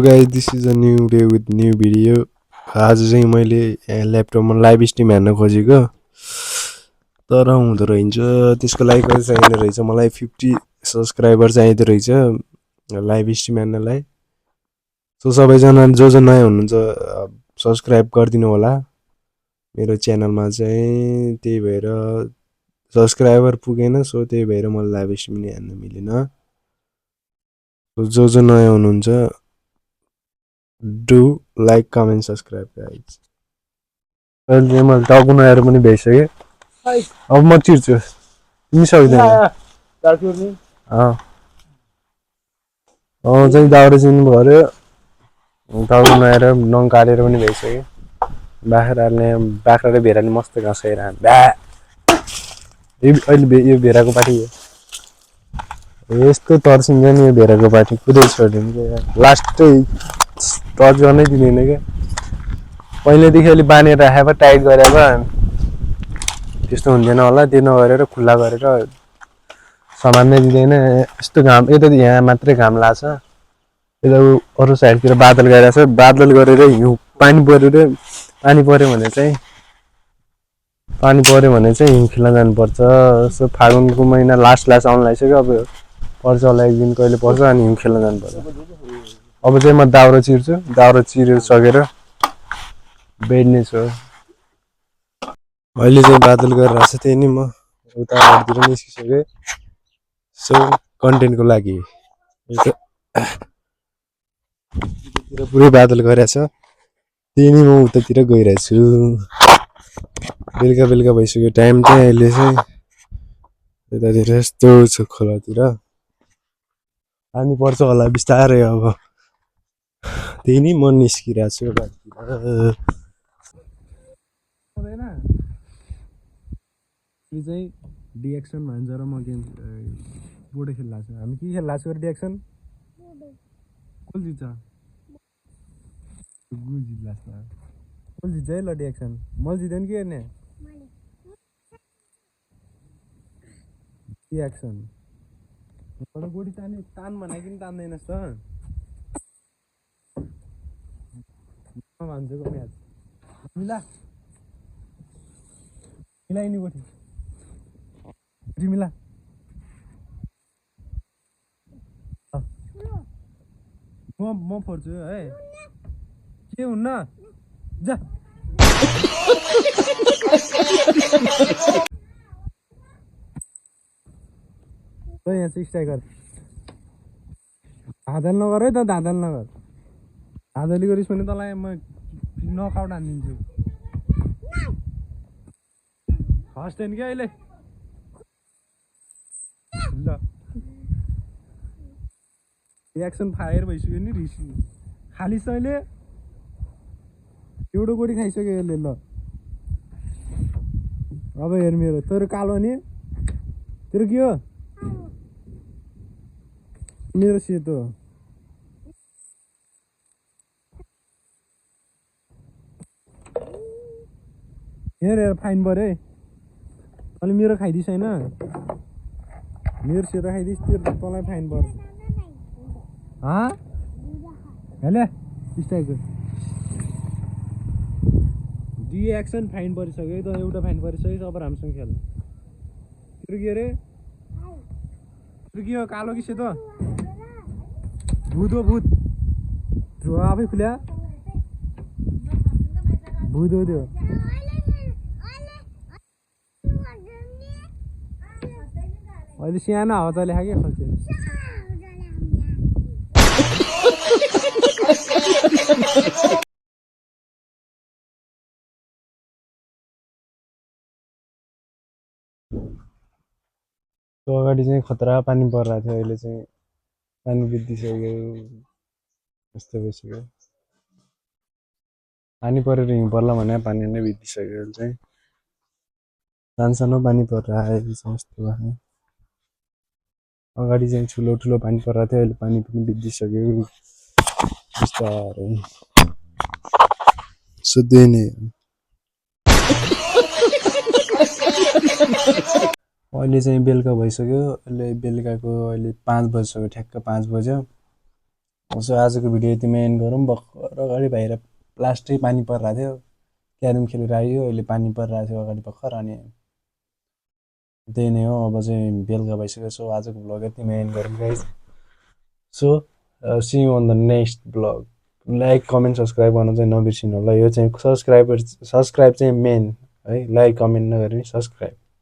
Guys, this is a new day with new video. आज चाहिँ मैले ल्यापटपमा लाइभ स्ट्रिम हेर्न खोजेको तर हुँदो रहेछ। त्यसको लागि कति चाहिँदो रहेछ मलाई 50 सब्सक्राइबर चाहिँदो रहेछ लाइभ स्ट्रिम हेर्नलाई। सो सबैजना जो नयाँ हुनुहुन्छ सब्सक्राइब गरिदिनु होला मेरो च्यानलमा चाहिँ। त्यही भएर सब्सक्राइबर पुगेन, सो त्यही भएर मलाई लाइभ स्ट्रिम हेर्न मिलेन। जो नयाँ हुनुहुन्छ do like comment subscribe guys. अहिले मैले टाउको आएर पनि भइसकेँ। अब म चिर्छु, तिमी सक्दैन। चाहिँ दाउरा चिर्नु पऱ्यो। टाउको आएर नङ काटेर पनि भइसक्यो। बाख्रा र भेडाले मस्त घाँस खाइरहन्। अहिले यो भेडाको पार्टी हो। यस्तो तर्सिन्छ नि यो भेडाको पार्टी, कुदै छोड्यो नि। लास्टै टच गर्नै दिँदैन क्या। पहिल्यैदेखि अलि बाँधेर राखेर टाइट गरेर त्यस्तो हुँदैन होला। त्यो नगरेर खुल्ला गरेर समात्नै दिँदैन। यस्तो घाम यता यहाँ मात्रै घाम लाग्छ, यता अरू साइडतिर बादल गइरहेछ। बादल गरेर हिउँ पानी पऱ्यो भने चाहिँ हिउँ खेल्न जानुपर्छ। यसो फागुनको महिना लास्ट आउनु लागिसक्यो। अब पर्छ होला एक दिन, कहिले पर्छ अनि हिउँ खेल्न जानुपर्छ। अब चाहिँ म दाउरा चिर्छु। दाउरा चिरिसकेर बेड्ने छु। अहिले चाहिँ बादल गरिरहेको छ, त्यही नि म उता घरतिर निस्किसकेँ। सो कन्टेन्टको लागि यतातिर पुरै बादल गरिरहेछ, त्यही नि म उतातिर गइरहेको छु। बेलुका भइसक्यो टाइम चाहिँ। अहिले चाहिँ यतातिर यस्तो छ खोलातिर पानी पर्छ होला बिस्तारै। अब त्यही नि म निस्किरहेको छु बाटोतिर। चाहिँ डिएक्सन भन्छ र म गेम बोर्डे खेल्ला छु। हामी के खेल्ला छु डिएक्सन? कसले जित्छ? कसले जित्छ है ल डिएक्सन? मैले जित्दैन कि हेर्ने डिएक्सन। एउटा गोडी तान भनेको तान्दैनस् त भन्छ को म्याच मिलाइनी गोठी मिला। म फोड्छु है, के हुन्न जा। यहाँ चाहिँ स्ट्राइकर धाँधल नगर है त, धाँधल नगर। धाँधली गरिस् भने तँलाई म नकआउट हानिदिन्छु। हस्दैन क्या अहिले ल। रियाक्सन फायर भइसक्यो नि, रिस खालिस् अहिले। एउटा गोडी खाइसक्यो यसले ल। अब हेर मेरो, तेरो कालो नि, तेरो के हो? मेरो सेतो। हेर फाइन पऱ्यो है। अहिले मेरो खाइदिस् होइन, मेरो सेतो खाइदिस्, तेरो तँलाई फाइन पर्छ। हेले स्ट्राइकर डिएक्सन फाइन परिसक्यो है त। एउटा फाइन परिसक्यो। अब राम्रोसँग खेल्नु। तेरो के अरे? तेरो के हो, कालो कि सेतो? भूत हो भूत। आफै खुल्या भूत हो त्यो। अहिले सानो हावा चले खायो क्या खल्छ। त्यो अगाडि चाहिँ खतरा पानी परिरहेको थियो, अहिले चाहिँ पानी बिग्रिसक्यो। यस्तो भइसक्यो। पानी परेर हिउँ पर्ला भने पानी नै बिग्रिसक्यो। अहिले चाहिँ सानो पानी परिरहेको छ यस्तो भयो। अगाडि चाहिँ ठुलो पानी परिरहेको थियो, अहिले पानी पनि बिग्रिसक्यो बिस्तारै। सोध्दै नै अहिले चाहिँ बेलुका भइसक्यो। अहिले बेलुकाको अहिले 5 बजिसक्यो, ठ्याक्क 5 बज्यो। सो आजको भिडियो यतिमा एन्ड गरौँ। भर्खर अगाडि बाहिर लास्टै पानी परिरहेको थियो, क्यारम खेलेर आयो, अहिले पानी परिरहेको थियो अगाडि भर्खर। अनि त्यही नै हो, अब चाहिँ बेलुका भइसक्यो। सो आजको भ्लग यतिमा एन्ड गरौँ guys. So see you on the next vlog. Like comment subscribe गर्न चाहिँ नबिर्सिनु होला। यो चाहिँ सब्सक्राइब चाहिँ मेन है, लाइक कमेन्ट नगरे पनि सब्सक्राइब।